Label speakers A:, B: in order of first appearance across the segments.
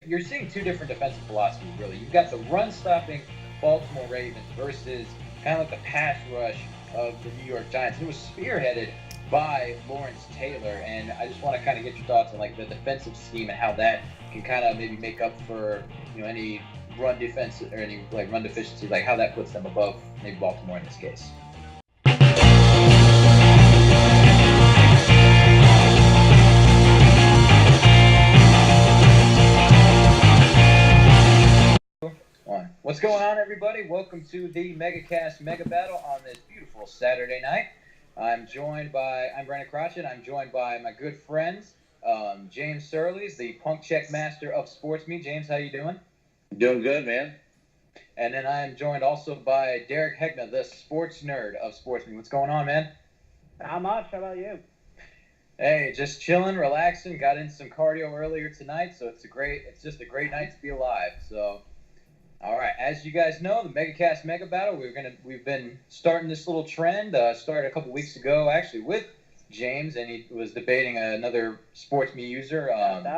A: you're seeing two different defensive philosophies, really. You've got the run-stopping Baltimore Ravens versus kind of like the pass rush of the New York Giants. It was spearheaded by Lawrence Taylor, and I just want to kind of get your thoughts on like the defensive scheme and how that can kind of maybe make up for any run defense or any like run deficiency, like how that puts them above maybe Baltimore in this case. What's going on, everybody? Welcome to the MegaCast Mega Battle on this beautiful Saturday night. I'm Brandon Crotchet. I'm joined by my good friends, James Surleys, the punk check master of Sports Me. James, how you doing?
B: Doing good, man.
A: And then I am joined also by Derek Hegna, the sports nerd of Sports Me. What's going on, man?
C: Not much. How about you?
A: Hey, just chilling, relaxing. Got in some cardio earlier tonight, so it's just a great night to be alive. So. All right, as you guys know, the MegaCast Mega Battle, we've been starting this little trend. Started a couple weeks ago, actually, with James, and he was debating another Sports Me user,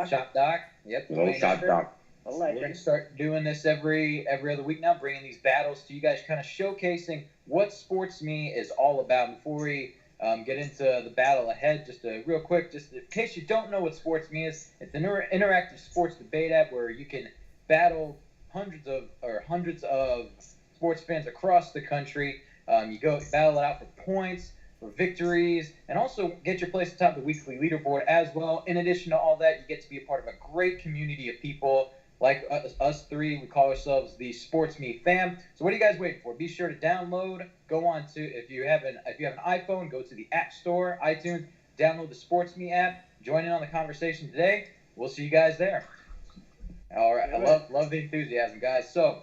A: Shop Doc.
B: Yep. Shop Doc.
A: We're going to start doing this every other week now, bringing these battles to you guys, kind of showcasing what Sports Me is all about. Before we get into the battle ahead, just real quick, just in case you don't know what Sports Me is, it's an interactive sports debate app where you can battle hundreds of sports fans across the country. You go battle it out for points, for victories, and also get your place atop the weekly leaderboard as well. In addition to all that, you get to be a part of a great community of people like us three. We call ourselves the Sports Me fam. So what are you guys waiting for? Be sure to download. Go on to if you have an iPhone, go to the App Store, iTunes, download the Sports Me app. Join in on the conversation today. We'll see you guys there. All right, I love the enthusiasm, guys. So,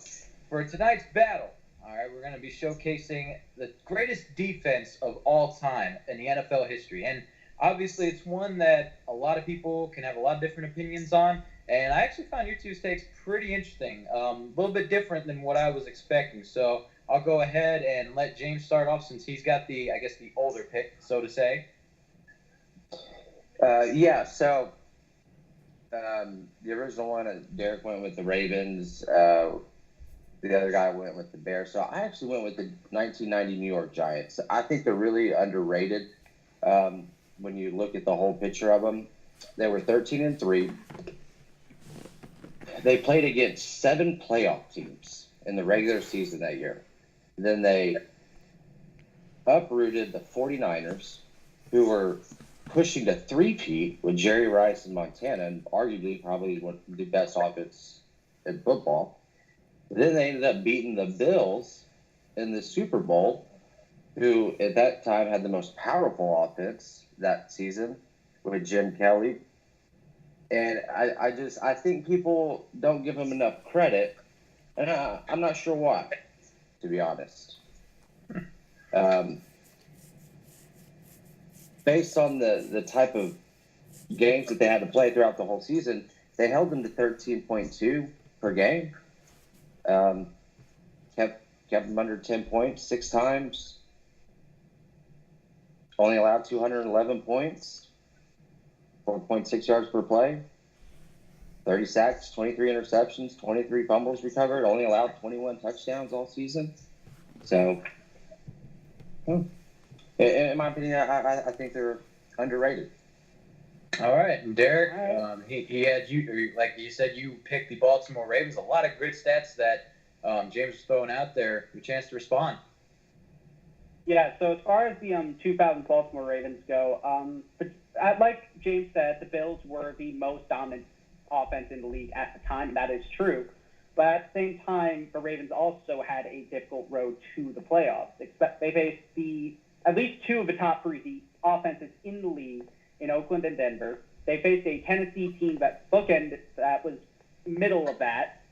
A: for tonight's battle, all right, we're going to be showcasing the greatest defense of all time in the NFL history. And obviously, it's one that a lot of people can have a lot of different opinions on. And I actually found your two takes pretty interesting, a little bit different than what I was expecting. So, I'll go ahead and let James start off since he's got the older pick, so to say.
B: The original one, Derek went with the Ravens. The other guy went with the Bears. So I actually went with the 1990 New York Giants. I think they're really underrated when you look at the whole picture of them. They were 13-3. They played against 7 playoff teams in the regular season that year. Then they uprooted the 49ers, who were pushing to three-peat with Jerry Rice in Montana, and arguably probably one of the best offense in football. Then they ended up beating the Bills in the Super Bowl, who at that time had the most powerful offense that season with Jim Kelly. And I think people don't give them enough credit, and I'm not sure why, to be honest. Based on the type of games that they had to play throughout the whole season, they held them to 13.2 per game. Kept them under 10 points 6 times. Only allowed 211 points. 4.6 yards per play. 30 sacks, 23 interceptions, 23 fumbles recovered. Only allowed 21 touchdowns all season. So, in my opinion, I think they're underrated.
A: All right, and Derek, he had you, like you said, you picked the Baltimore Ravens. A lot of good stats that James was throwing out there. Your chance to respond.
C: Yeah, so as far as the 2000 Baltimore Ravens go, like James said, the Bills were the most dominant offense in the league at the time. That is true. But at the same time, the Ravens also had a difficult road to the playoffs. They faced at least 2 of the top 3 offenses in the league in Oakland and Denver. They faced a Tennessee team that was middle of that.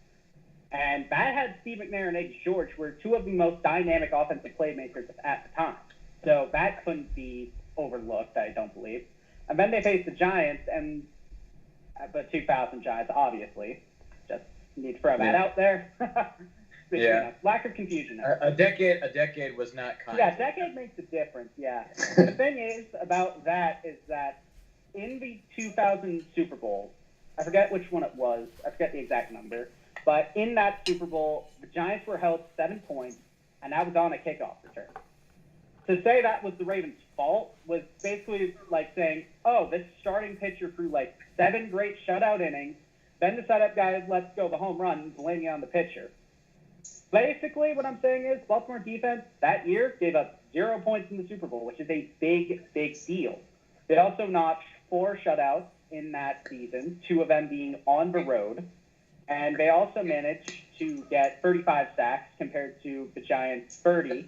C: And that had Steve McNair and Eddie George were 2 of the most dynamic offensive playmakers at the time. So that couldn't be overlooked, I don't believe. And then they faced the Giants, and the 2000 Giants, obviously. Just need to throw that out there.
A: Yeah.
C: Lack of confusion.
A: A decade was not kind.
C: Yeah, a decade makes a difference, yeah. The thing is about that is that in the 2000 Super Bowl, I forget which one it was. I forget the exact number. But in that Super Bowl, the Giants were held 7 points, and that was on a kickoff return. To say that was the Ravens' fault was basically like saying, oh, this starting pitcher threw like 7 great shutout innings, then the setup guy lets go the home run, blaming it on the pitcher. Basically, what I'm saying is Baltimore defense that year gave up 0 points in the Super Bowl, which is a big, big deal. They also notched 4 shutouts in that season, 2 of them being on the road. And they also managed to get 35 sacks compared to the Giants' 30.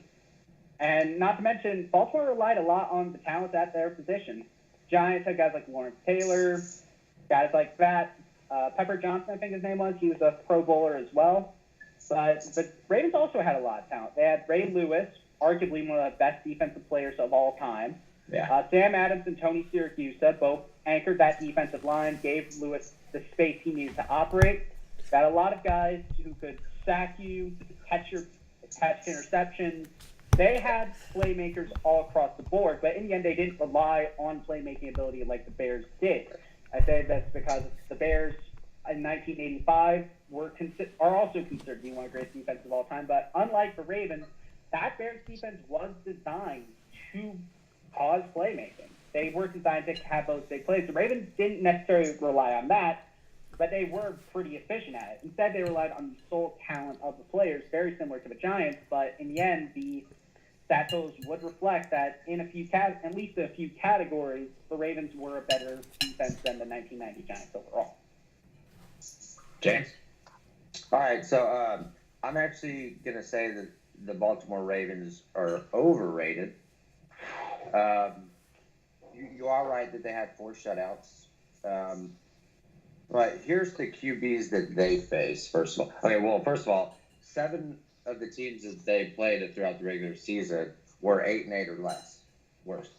C: And not to mention, Baltimore relied a lot on the talent at their position. Giants had guys like Lawrence Taylor, guys like that. Pepper Johnson, I think his name was. He was a Pro Bowler as well. But Ravens also had a lot of talent. They had Ray Lewis, arguably one of the best defensive players of all time.
A: Yeah.
C: Sam Adams and Tony Siragusa both anchored that defensive line, gave Lewis the space he needed to operate. Got a lot of guys who could sack you, catch interceptions. They had playmakers all across the board, but in the end, they didn't rely on playmaking ability like the Bears did. I say that's because the Bears in 1985 are also considered to be one of the greatest defenses of all time, but unlike the Ravens, that Bears defense was designed to cause playmaking. They were designed to have those big plays. The Ravens didn't necessarily rely on that, but they were pretty efficient at it. Instead, they relied on the sole talent of the players, very similar to the Giants, but in the end, the stat totals would reflect that in at least a few categories, the Ravens were a better defense than the 1990 Giants overall.
A: James?
B: All right, so I'm actually going to say that the Baltimore Ravens are overrated. You are right that they had 4 shutouts. But here's the QBs that they face, first of all. Okay, well, first of all, 7 of the teams that they played throughout the regular season were 8-8 or less, worse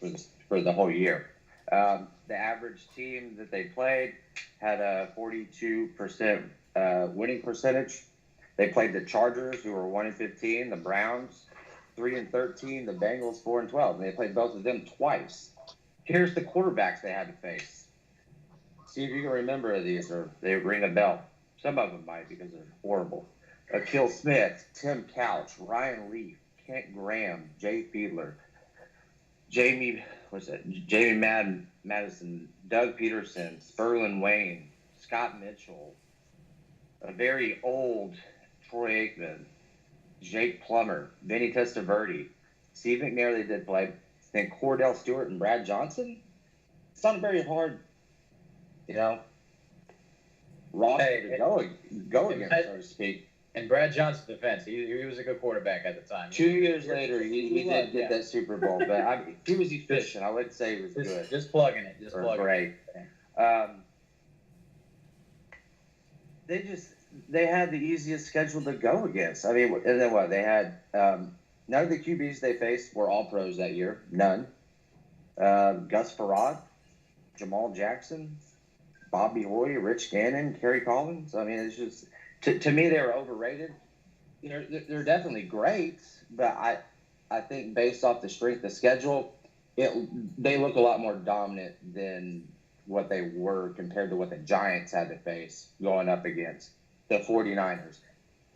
B: for the whole year. The average team that they played had a 42% winning percentage. They played the Chargers, who were 1-15, the Browns 3-13, the Bengals 4-12. And they played both of them twice. Here's the quarterbacks they had to face. See if you can remember these, or they ring a bell. Some of them might because they're horrible. Akil Smith, Tim Couch, Ryan Leaf, Kent Graham, Jay Fiedler, Jamie Madison, Doug Peterson, Sperlin Wayne, Scott Mitchell, a very old Troy Aikman, Jake Plummer, Vinny Testaverde, Steve McNair, they did play, then Cordell Stewart and Brad Johnson. It's not a very hard, roster to go against, so to speak.
A: And Brad Johnson's defense, he was a good quarterback at the time.
B: 2 years later, he did get that Super Bowl, but he was efficient. I wouldn't say he was good.
A: Just plugging it.
B: Great. They had the easiest schedule to go against. I mean, and then what? They had none of the QBs they faced were all pros that year. None. Gus Farad, Jamal Jackson, Bobby Hoy, Rich Gannon, Kerry Collins. I mean, it's just to me they were overrated. They're definitely great, but I think based off the strength of schedule, they look a lot more dominant than what they were compared to what the Giants had to face going up against the 49ers.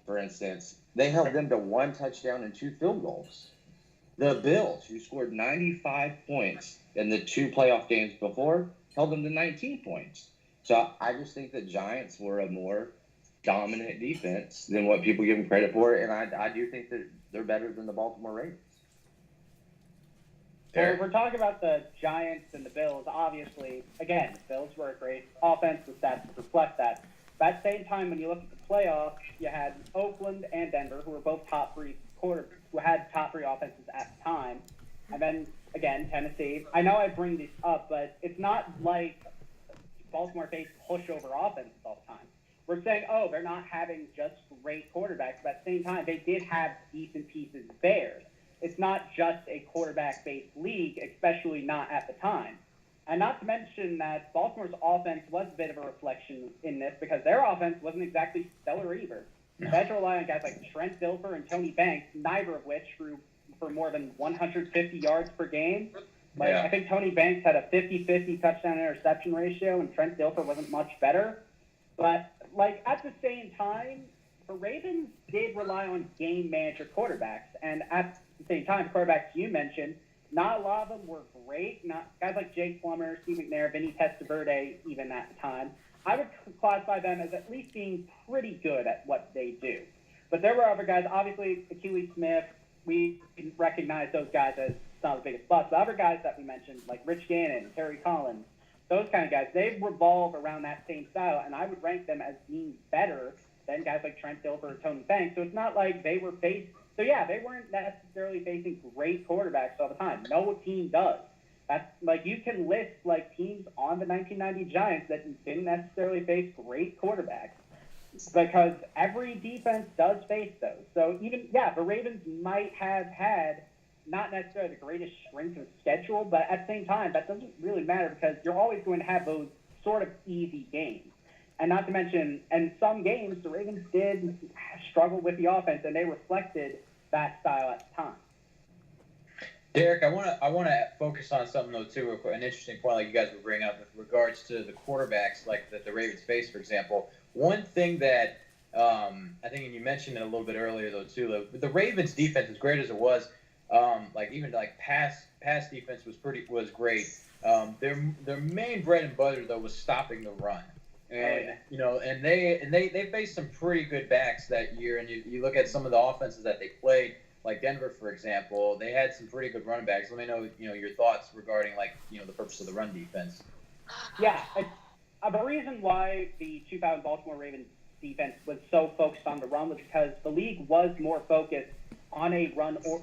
B: For instance, they held them to 1 touchdown and 2 field goals. The Bills, who scored 95 points in the 2 playoff games before, held them to 19 points. So I just think the Giants were a more dominant defense than what people give them credit for, and I do think that they're better than the Baltimore Ravens.
C: Well, if we're talking about the Giants and the Bills, obviously, again, the Bills were a great offense. The stats reflect that. But at the same time, when you look at the playoffs, you had Oakland and Denver, who were both top 3 who had top 3 offenses at the time. And then, again, Tennessee. I know I bring this up, but it's not like Baltimore faced pushover offenses all the time. We're saying, oh, they're not having just great quarterbacks, but at the same time, they did have decent pieces there. It's not just a quarterback-based league, especially not at the time. And not to mention that Baltimore's offense was a bit of a reflection in this because their offense wasn't exactly stellar either. They had to rely on guys like Trent Dilfer and Tony Banks, neither of which threw for more than 150 yards per game. I think Tony Banks had a 50-50 touchdown interception ratio, and Trent Dilfer wasn't much better. But like at the same time, the Ravens did rely on game manager quarterbacks, and at the same time, quarterbacks you mentioned, not a lot of them were great. Not guys like Jake Plummer, Steve McNair, Vinny Testaverde, even at the time. I would classify them as at least being pretty good at what they do. But there were other guys, obviously Achilles Smith. We recognize those guys as some of the biggest busts. The other guys that we mentioned, like Rich Gannon, Terry Collins, those kind of guys, they revolve around that same style, and I would rank them as being better than guys like Trent Dilfer or Tony Banks. So it's not like they were faced. So yeah, they weren't necessarily facing great quarterbacks all the time. No team does. That's like you can list like teams on the 1990 Giants that didn't necessarily face great quarterbacks because every defense does face those. So even the Ravens might have had not necessarily the greatest strength of schedule, but at the same time, that doesn't really matter because you're always going to have those sort of easy games. And not to mention, in some games, the Ravens did struggle with the offense, and they reflected that style at the time.
A: Derek, I want to focus on something though too, an interesting point like you guys were bringing up with regards to the quarterbacks like that the Ravens face, for example. One thing that I think, and you mentioned it a little bit earlier though too, the Ravens defense, as great as it was, pass defense was great. Their main bread and butter though was stopping the run. And and they faced some pretty good backs that year. And you look at some of the offenses that they played, like Denver, for example, they had some pretty good running backs. Let me know your thoughts regarding the purpose of the run defense.
C: Yeah, the reason why the 2000 Baltimore Ravens defense was so focused on the run was because the league was more focused on a run, or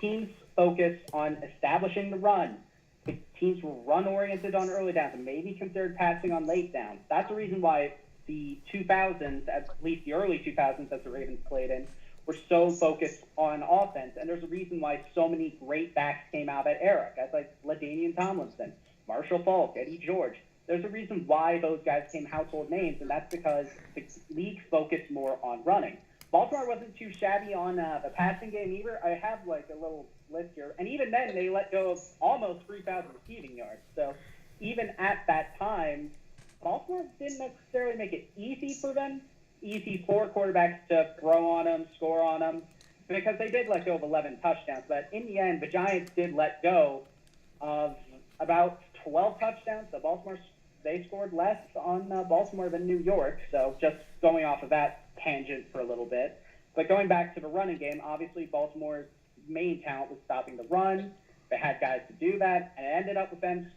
C: teams focused on establishing the run. The teams were run-oriented on early downs and maybe considered passing on late downs. That's the reason why the 2000s, at least the early 2000s that the Ravens played in, were so focused on offense. And there's a reason why so many great backs came out of that era. Guys like LaDainian Tomlinson, Marshall Faulk, Eddie George. There's a reason why those guys became household names, and that's because the league focused more on running. Baltimore wasn't too shabby on the passing game either. I have like a little list here. And even then, they let go of almost 3,000 receiving yards. So even at that time, Baltimore didn't necessarily make it easy for quarterbacks to throw on them, score on them, because they did let go of 11 touchdowns. But in the end, the Giants did let go of about 12 touchdowns. So they scored less on Baltimore than New York. So just going off of that tangent for a little bit. But going back to the running game, obviously Baltimore's main talent was stopping the run. They had guys to do that, and it ended up with them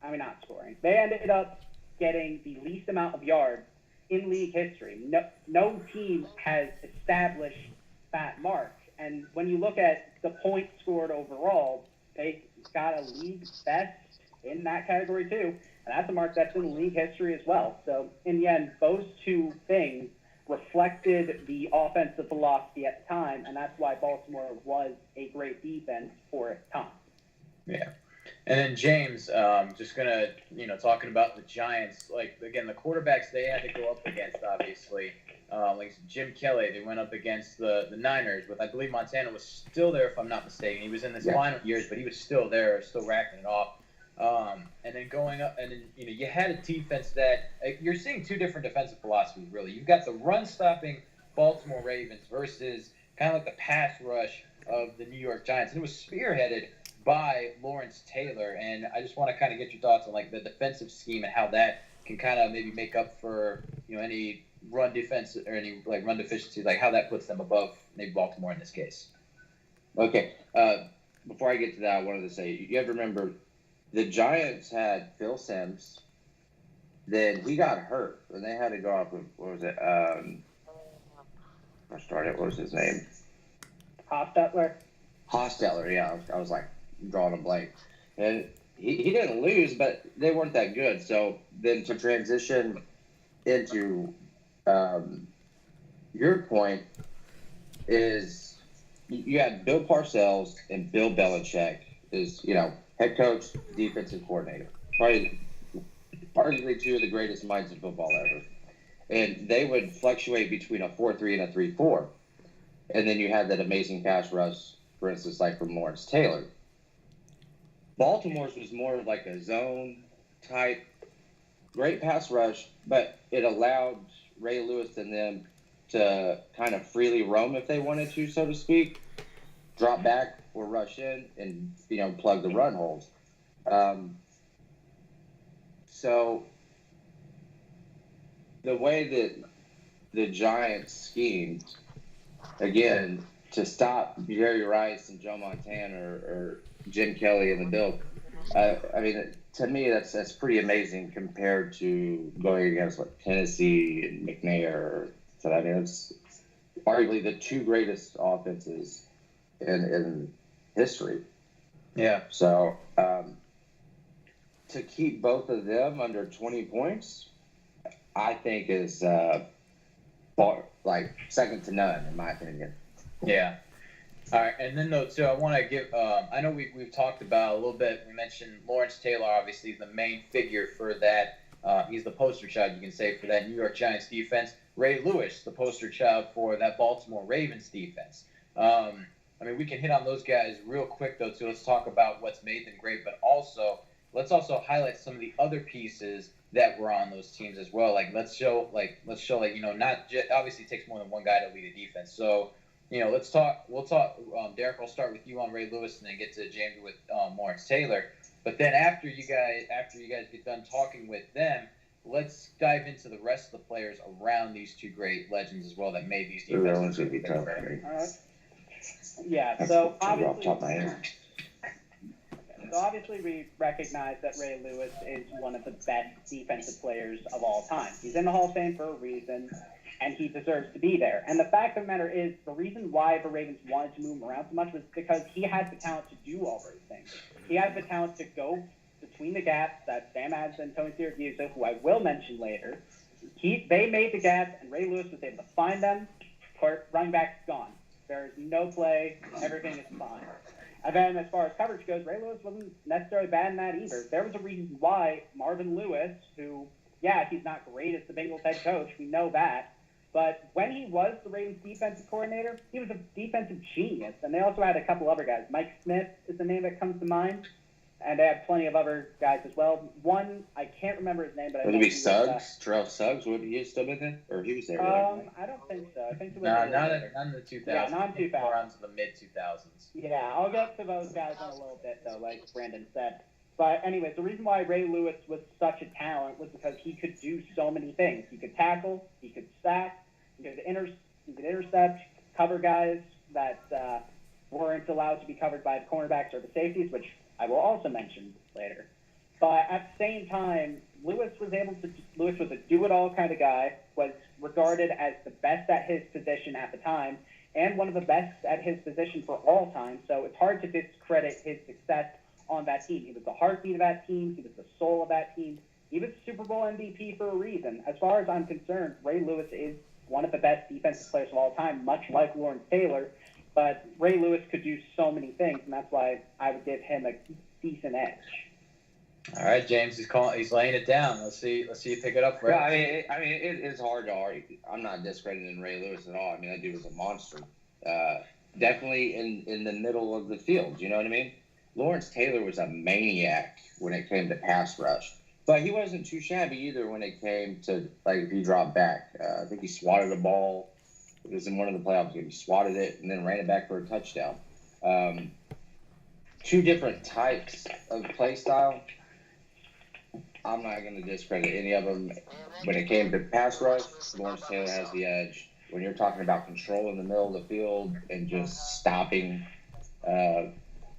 C: not scoring. They ended up getting the least amount of yards in league history. No team has established that mark. And when you look at the points scored overall, they got a league best in that category too. And that's a mark that's in league history as well. So in the end, those two things reflected the offensive philosophy at the time, and that's why Baltimore was a great defense for its time.
A: Yeah. And then James, just gonna, talking about the Giants, like again, the quarterbacks they had to go up against, obviously, like Jim Kelly, they went up against the Niners, but I believe Montana was still there, if I'm not mistaken. He was in his final years, but he was still there, still racking it off. And then going up, and then you had a defense that you're seeing two different defensive philosophies. Really, you've got the run-stopping Baltimore Ravens versus kind of like the pass rush of the New York Giants, and it was spearheaded by Lawrence Taylor. And I just want to kind of get your thoughts on like the defensive scheme and how that can kind of maybe make up for any run defense or any like run deficiency, like how that puts them above maybe Baltimore in this case.
B: Okay, before I get to that, I wanted to say you have to remember. The Giants had Phil Simms. Then he got hurt, and they had to go up with, what was it? What was his name? Hostetler, yeah. I was like drawing a blank. And he didn't lose, but they weren't that good. So then to transition into your point is you had Bill Parcells and Bill Belichick is, head coach, defensive coordinator. Arguably two of the greatest minds in football ever. And they would fluctuate between a 4-3 and a 3-4. And then you had that amazing pass rush, for instance, like from Lawrence Taylor. Baltimore's was more like a zone type great pass rush, but it allowed Ray Lewis and them to kind of freely roam if they wanted to, so to speak, drop back or rush in and, plug the run holes. So the way that the Giants schemed, again, to stop Jerry Rice and Joe Montana or Jim Kelly and the Bills, to me, that's pretty amazing compared to going against Tennessee and McNair. So it's arguably the two greatest offenses in history.
A: Yeah.
B: So to keep both of them under 20 points, I think is second to none in my opinion.
A: Yeah. All right, and then too, I want to give. I know we've talked about a little bit. We mentioned Lawrence Taylor, obviously the main figure for that. He's the poster child, you can say, for that New York Giants defense. Ray Lewis, the poster child for that Baltimore Ravens defense. We can hit on those guys real quick though too. Let's talk about what's made them great, but also let's highlight some of the other pieces that were on those teams as well. Let's show not just, obviously it takes more than one guy to lead a defense. So. We'll talk. Derek, I'll start with you on Ray Lewis, and then get to James with Lawrence Taylor. But then after you guys get done talking with them, let's dive into the rest of the players around these two great legends as well that made these defenses.
B: Going to be tough.
C: Yeah. So obviously,
B: top of my head.
C: So obviously, we recognize that Ray Lewis is one of the best defensive players of all time. He's in the Hall of Fame for a reason, and he deserves to be there. And the fact of the matter is, the reason why the Ravens wanted to move him around so much was because he had the talent to do all those things. He had the talent to go between the gaps that Sam Adams and Tony Siragusa, who I will mention later, they made the gaps, and Ray Lewis was able to find them. Running back's gone. There is no play. Everything is fine. And then as far as coverage goes, Ray Lewis wasn't necessarily bad in that either. There was a reason why Marvin Lewis, who, he's not great as the Bengals head coach, we know that, but when he was the Ravens defensive coordinator, he was a defensive genius. And they also had a couple other guys. Mike Smith is the name that comes to mind. And they had plenty of other guys as well. One, I can't remember his name, but
B: would it be Suggs? Terrell Suggs? Would he have still been there? Or he was there?
C: I don't think so. I think it was
A: not in the 2000s.
C: Yeah, not in 2000.
A: More onto the mid-2000s.
C: Yeah, I'll get to those guys in a little bit, though, like Brandon said. But anyways, the reason why Ray Lewis was such a talent was because he could do so many things. He could tackle, he could sack, he could intercept, cover guys that weren't allowed to be covered by the cornerbacks or the safeties, which I will also mention later. But at the same time, Lewis was a do-it-all kind of guy, was regarded as the best at his position at the time, and one of the best at his position for all time. So it's hard to discredit his success on that team. He was the heartbeat of that team. He was the soul of that team. He was Super Bowl MVP for a reason. As far as I'm concerned, Ray Lewis is one of the best defensive players of all time, much like Lawrence Taylor. But Ray Lewis could do so many things, and that's why I would give him a decent edge.
A: All right, James, he's laying it down. Let's see you pick it up.
B: Yeah, it is hard to argue. I'm not discrediting Ray Lewis at all. That dude was a monster. Definitely in the middle of the field. You know what I mean? Lawrence Taylor was a maniac when it came to pass rush, but he wasn't too shabby either when it came to if he dropped back. I think he swatted a ball. It was in one of the playoff games. He swatted it and then ran it back for a touchdown. Two different types of play style. I'm not going to discredit any of them. When it came to pass rush, Lawrence Taylor has the edge. When you're talking about control in the middle of the field and just stopping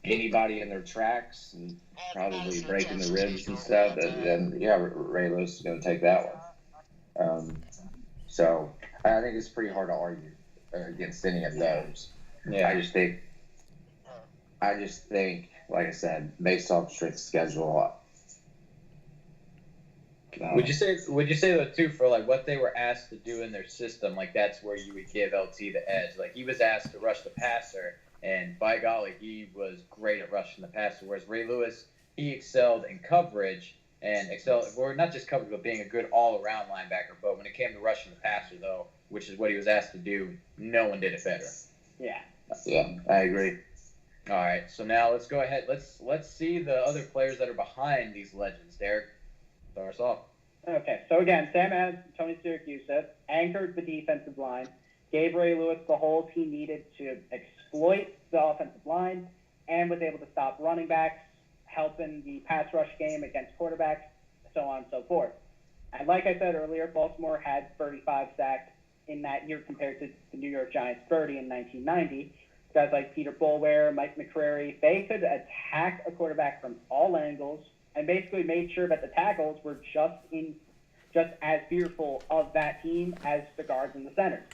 B: anybody in their tracks and probably breaking the ribs and stuff, then Ray Lewis is going to take that one. So I think it's pretty hard to argue against any of those.
A: Yeah.
B: I just think, like I said, based off strength schedule.
A: Would you say though too, for what they were asked to do in their system, that's where you would give LT the edge? He was asked to rush the passer, and by golly, he was great at rushing the passer. Whereas Ray Lewis, he excelled in coverage and or not just coverage, but being a good all-around linebacker. But when it came to rushing the passer, though, which is what he was asked to do, no one did it better.
C: Yeah.
B: Yeah, I agree.
A: All right, so now let's go ahead. Let's see the other players that are behind these legends. Derek, start us off.
C: Okay, so again, Sam Adams, Tony Syracuse anchored the defensive line, gave Ray Lewis the holes he needed to exploit the offensive line, and was able to stop running backs, helping the pass rush game against quarterbacks, so on and so forth. And like I said earlier, Baltimore had 35 sacks in that year compared to the New York Giants' 30 in 1990. Guys like Peter Boulware, Mike McCrary, they could attack a quarterback from all angles and basically made sure that the tackles were just as fearful of that team as the guards and the centers.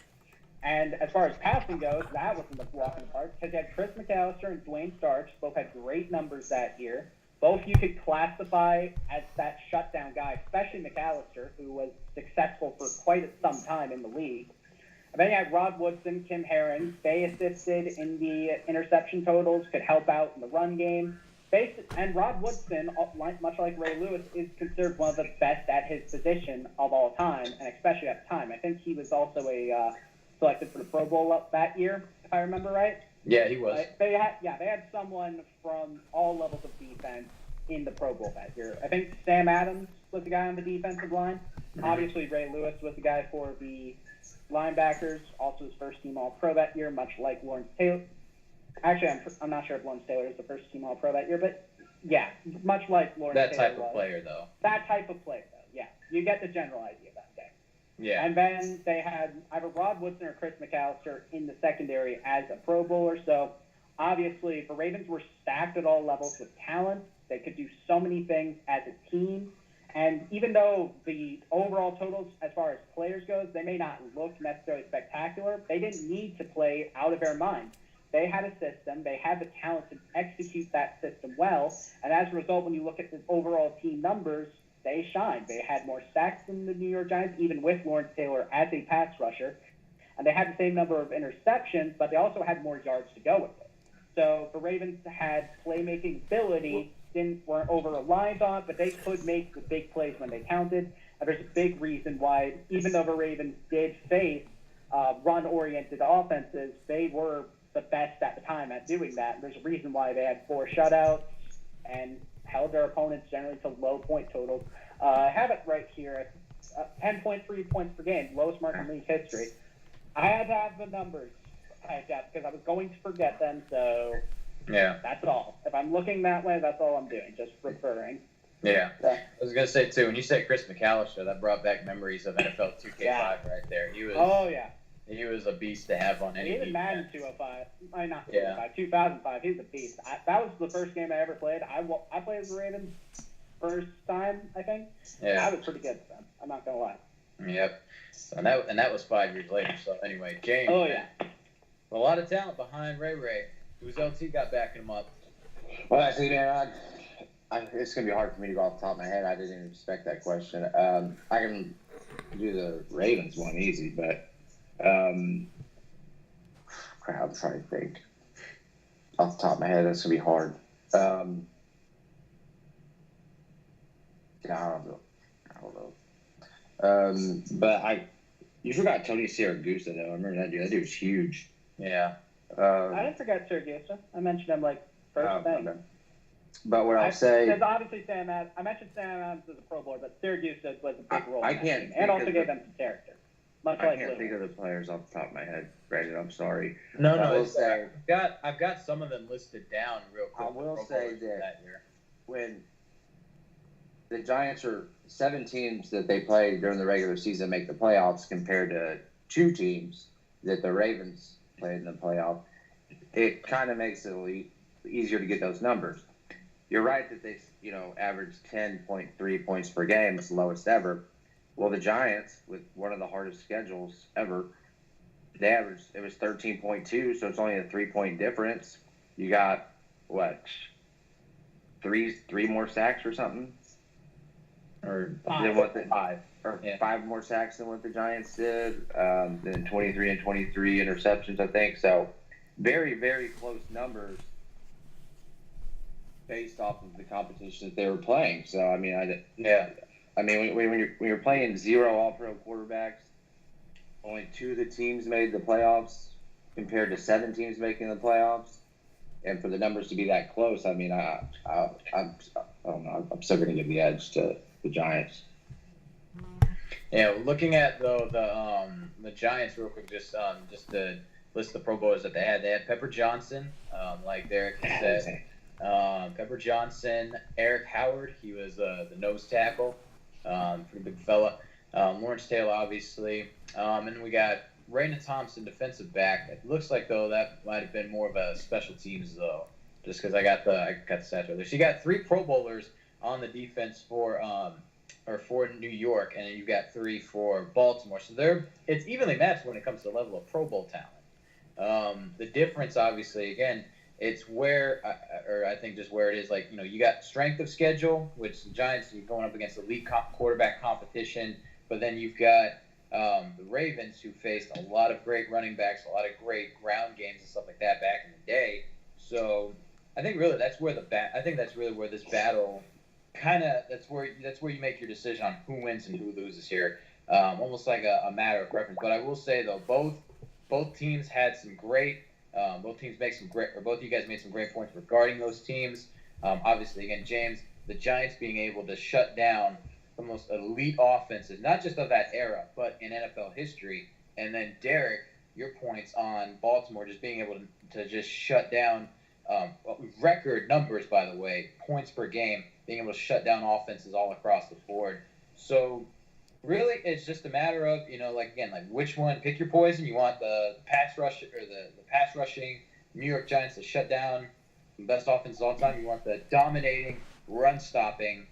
C: And as far as passing goes, that wasn't a walk in the park because you had Chris McAllister and Dwayne Starks, both had great numbers that year. Both you could classify as that shutdown guy, especially McAllister, who was successful for quite some time in the league. And then you had Rod Woodson, Kim Herring. They assisted in the interception totals, could help out in the run game. And Rod Woodson, much like Ray Lewis, is considered one of the best at his position of all time, and especially at the time. I think he was also selected for the Pro Bowl that year, if I remember right.
A: Yeah, he was.
C: They had someone from all levels of defense in the Pro Bowl that year. I think Sam Adams was the guy on the defensive line. Mm-hmm. Obviously, Ray Lewis was the guy for the linebackers, also his first team All-Pro that year, much like Lawrence Taylor. Actually, I'm not sure if Lawrence Taylor is the first team All-Pro that year, but yeah, much like Lawrence Taylor.
A: That type of player, though.
C: That type of player, though, yeah. You get the general idea of that guy.
A: Yeah.
C: And then they had either Rod Woodson or Chris McAllister in the secondary as a Pro Bowler. So obviously, the Ravens were stacked at all levels with talent. They could do so many things as a team. And even though the overall totals, as far as players goes, they may not look necessarily spectacular, they didn't need to play out of their mind. They had a system. They had the talent to execute that system well. And as a result, when you look at the overall team numbers, they shined. They had more sacks than the New York Giants, even with Lawrence Taylor as a pass rusher. And they had the same number of interceptions, but they also had more yards to go with it. So the Ravens had playmaking ability, weren't over-reliant on it, but they could make the big plays when they counted. And there's a big reason why, even though the Ravens did face run-oriented offenses, they were the best at the time at doing that. And there's a reason why they had 4 shutouts and held their opponents generally to low point totals. I have it right here, 10.3 points per game, lowest mark in league history. I had to have the numbers typed out because I was going to forget them, so
A: yeah,
C: that's all. If I'm looking that way, that's all I'm doing, just referring.
A: Yeah. I was going to say, too, when you said Chris McAllister, that brought back memories of NFL 2K5 right there. He was a beast to have on any
C: Even Madden 205. I mean, not 205, 2005. He's a beast. That was the first game I ever played. I played as the Ravens first time, I think.
A: Yeah.
C: I was pretty good at them. I'm not going to lie.
A: Yep. And that was 5 years later. So, anyway, James.
C: Oh, yeah.
A: A lot of talent behind Ray Ray. Who's LT got backing him up?
B: Well, actually, man, it's going to be hard for me to go off the top of my head. I didn't even expect that question. I can do the Ravens one easy, but crap, I'm trying to think. Off the top of my head, that's going to be hard. I don't know. But you forgot Tony Siragusa, though. I remember that dude. That dude was huge.
A: Yeah.
C: I didn't forget Siragusa. I mentioned him first thing.
B: Okay. But what I'll say,
C: because obviously Sam Adams, I mentioned Sam Adams as a Pro Bowler, but Siragusa was a big role.
B: I can't,
C: in and also gave them some character.
B: I can't think of the players off the top of my head, Brandon. I'm sorry.
A: No. I've got some of them listed down real quick.
B: I will say that year, when the Giants are 7 teams that they play during the regular season make the playoffs compared to 2 teams that the Ravens played in the playoff, it kind of makes it easier to get those numbers. You're right that they, averaged 10.3 points per game. It's the lowest ever. Well, the Giants, with one of the hardest schedules ever, it was 13.2, so it's only a 3-point difference. You got, what, three more sacks or something?
A: Or
B: five. Or 5 more sacks than what the Giants did. Then 23 and 23 interceptions, I think. So very, very close numbers based off of the competition that they were playing. So, I mean, when you're playing 0 all-pro quarterbacks, only 2 of the teams made the playoffs compared to 7 teams making the playoffs, and for the numbers to be that close, I mean, I don't know. I'm still going to give the edge to the Giants.
A: Yeah, looking at though the Giants real quick, just to list the Pro Bowlers that they had. They had Pepper Johnson, like Derek has said. Pepper Johnson, Eric Howard, he was the nose tackle, pretty big fella. Lawrence Taylor, obviously, and we got Raina Thompson, defensive back. It looks like though that might have been more of a special teams though, just because I got the stats right there. So you got 3 Pro Bowlers on the defense for New York, and then you got 3 for Baltimore. So it's evenly matched when it comes to the level of Pro Bowl talent. The difference, obviously, again, it's where, or I think just where it is, like, you got strength of schedule, which the Giants, you're going up against elite quarterback competition, but then you've got the Ravens, who faced a lot of great running backs, a lot of great ground games and stuff like that back in the day. So I think really that's where this battle that's where you make your decision on who wins and who loses here. Almost like a matter of preference. But I will say though, both teams had some great. Both teams both of you guys made some great points regarding those teams. Obviously, again, James, the Giants being able to shut down the most elite offenses, not just of that era, but in NFL history. And then Derek, your points on Baltimore just being able to just shut down record numbers, by the way, points per game, being able to shut down offenses all across the board. So really, it's just a matter of, like which one, pick your poison. You want the pass rush or the pass rushing New York Giants to shut down the best offenses all time. You want the dominating, run stopping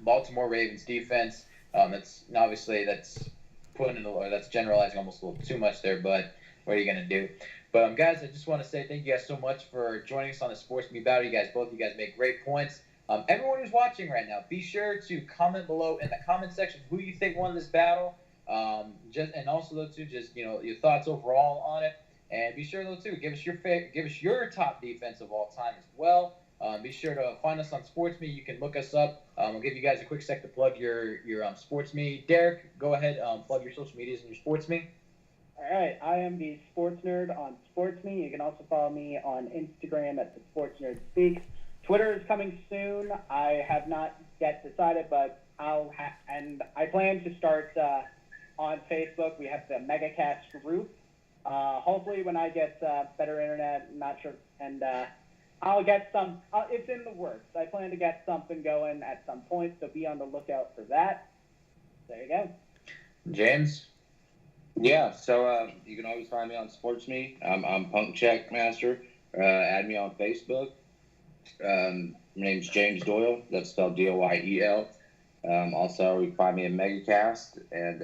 A: Baltimore Ravens defense. That's generalizing almost a little too much there, but what are you going to do? But guys, I just want to say thank you guys so much for joining us on the Sports Me Battle. Both of you guys make great points. Everyone who's watching right now, be sure to comment below in the comment section who you think won this battle. And also though too, just your thoughts overall on it. And be sure though too, give us your top defense of all time as well. Be sure to find us on SportsMe. You can look us up. We'll give you guys a quick sec to plug your SportsMe. Derek, go ahead, plug your social medias and your SportsMe.
C: All right, I am the SportsNerd on SportsMe. You can also follow me on Instagram at the SportsNerd Speaks. Twitter is coming soon. I have not yet decided, but and I plan to start on Facebook. We have the MegaCast group. Hopefully, when I get better internet, I'm not sure, and I'll get some. It's in the works. I plan to get something going at some point, so be on the lookout for that. There you go.
A: James?
B: Yeah, so you can always find me on SportsMe. I'm Punk Check Master. Add me on Facebook. My name's James Doyle. That's spelled Doyel. Also, you can find me in MegaCast. And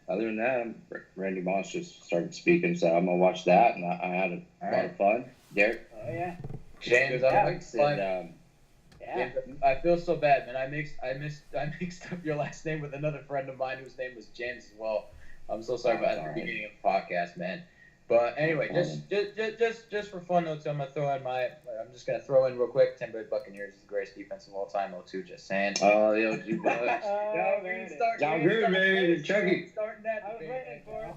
B: other than that, Randy Moss just started speaking, so I'm going to watch that. And I had a lot of fun. Derek?
C: Oh, yeah.
A: James,
C: Yeah.
A: I feel so bad, man. I mixed up your last name with another friend of mine whose name was James as well. I'm so sorry about the beginning of the podcast, man. But anyway, just for fun notes, I'm just gonna throw in real quick. Tampa Bay Buccaneers is the greatest defense of all time. 0-2, just saying.
B: Oh, the OG Bucks.
A: Y'all
B: good, man.
A: Chucky. Starting that
C: I was waiting for it.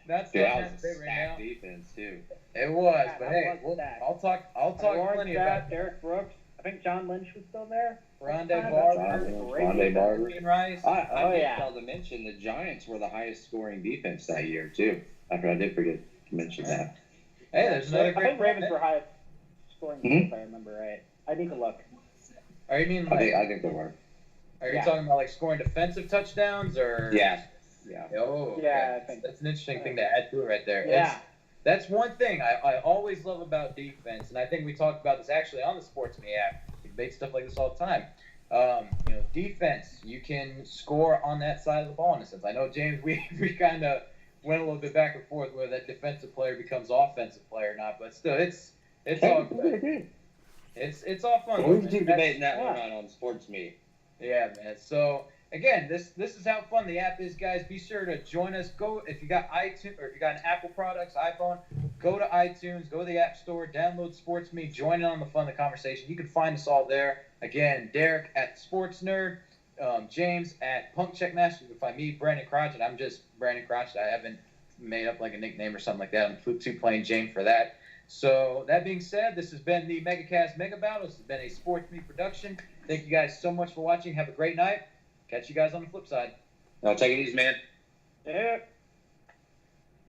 A: That's
B: that was a
A: right now.
B: stacked defense too.
A: It was,
C: Yeah,
A: but
C: that
A: hey,
C: was stacked.
A: I'll talk plenty about
C: Derek Brooks. I think John Lynch was still there.
A: Rondé
B: Barber.
A: Rice.
B: I did fail to mention the Giants were the highest scoring defense that year too. I did forget to mention that.
A: Hey, there's another great.
C: I think Ravens were highest scoring, if I remember right. I need to look.
A: Are you mean
B: I think they were.
A: Are you talking about like scoring defensive touchdowns or?
B: Yeah.
A: Oh, okay.
C: Yeah, I think
A: that's an interesting thing to add to it right there.
C: Yeah.
A: That's one thing I always love about defense, and I think we talked about this actually on the SportsMe app. We debate stuff like this all the time. Defense, you can score on that side of the ball in a sense. I know, James, we kind of went a little bit back and forth whether that defensive player becomes offensive player or not, but still, it's all good. It's all fun.
B: We'll keep debating that one on SportsMe.
A: Yeah, man. So again, this is how fun the app is, guys. Be sure to join us. Go if you got iTunes or if you got an Apple products, iPhone, go to iTunes, go to the App Store, download SportsMe, join in on the fun, the conversation. You can find us all there. Again, Derek at SportsNerd, James at Punk Check Master. You can find me, Brandon Crotch, and I'm just Brandon Crotch. I haven't made up like a nickname or something like that. I'm too plain Jane for that. So that being said, this has been the MegaCast Mega Battle. This has been a SportsMe production. Thank you guys so much for watching. Have a great night. Catch you guys on the flip side.
B: No, take it easy, man.
C: Yeah.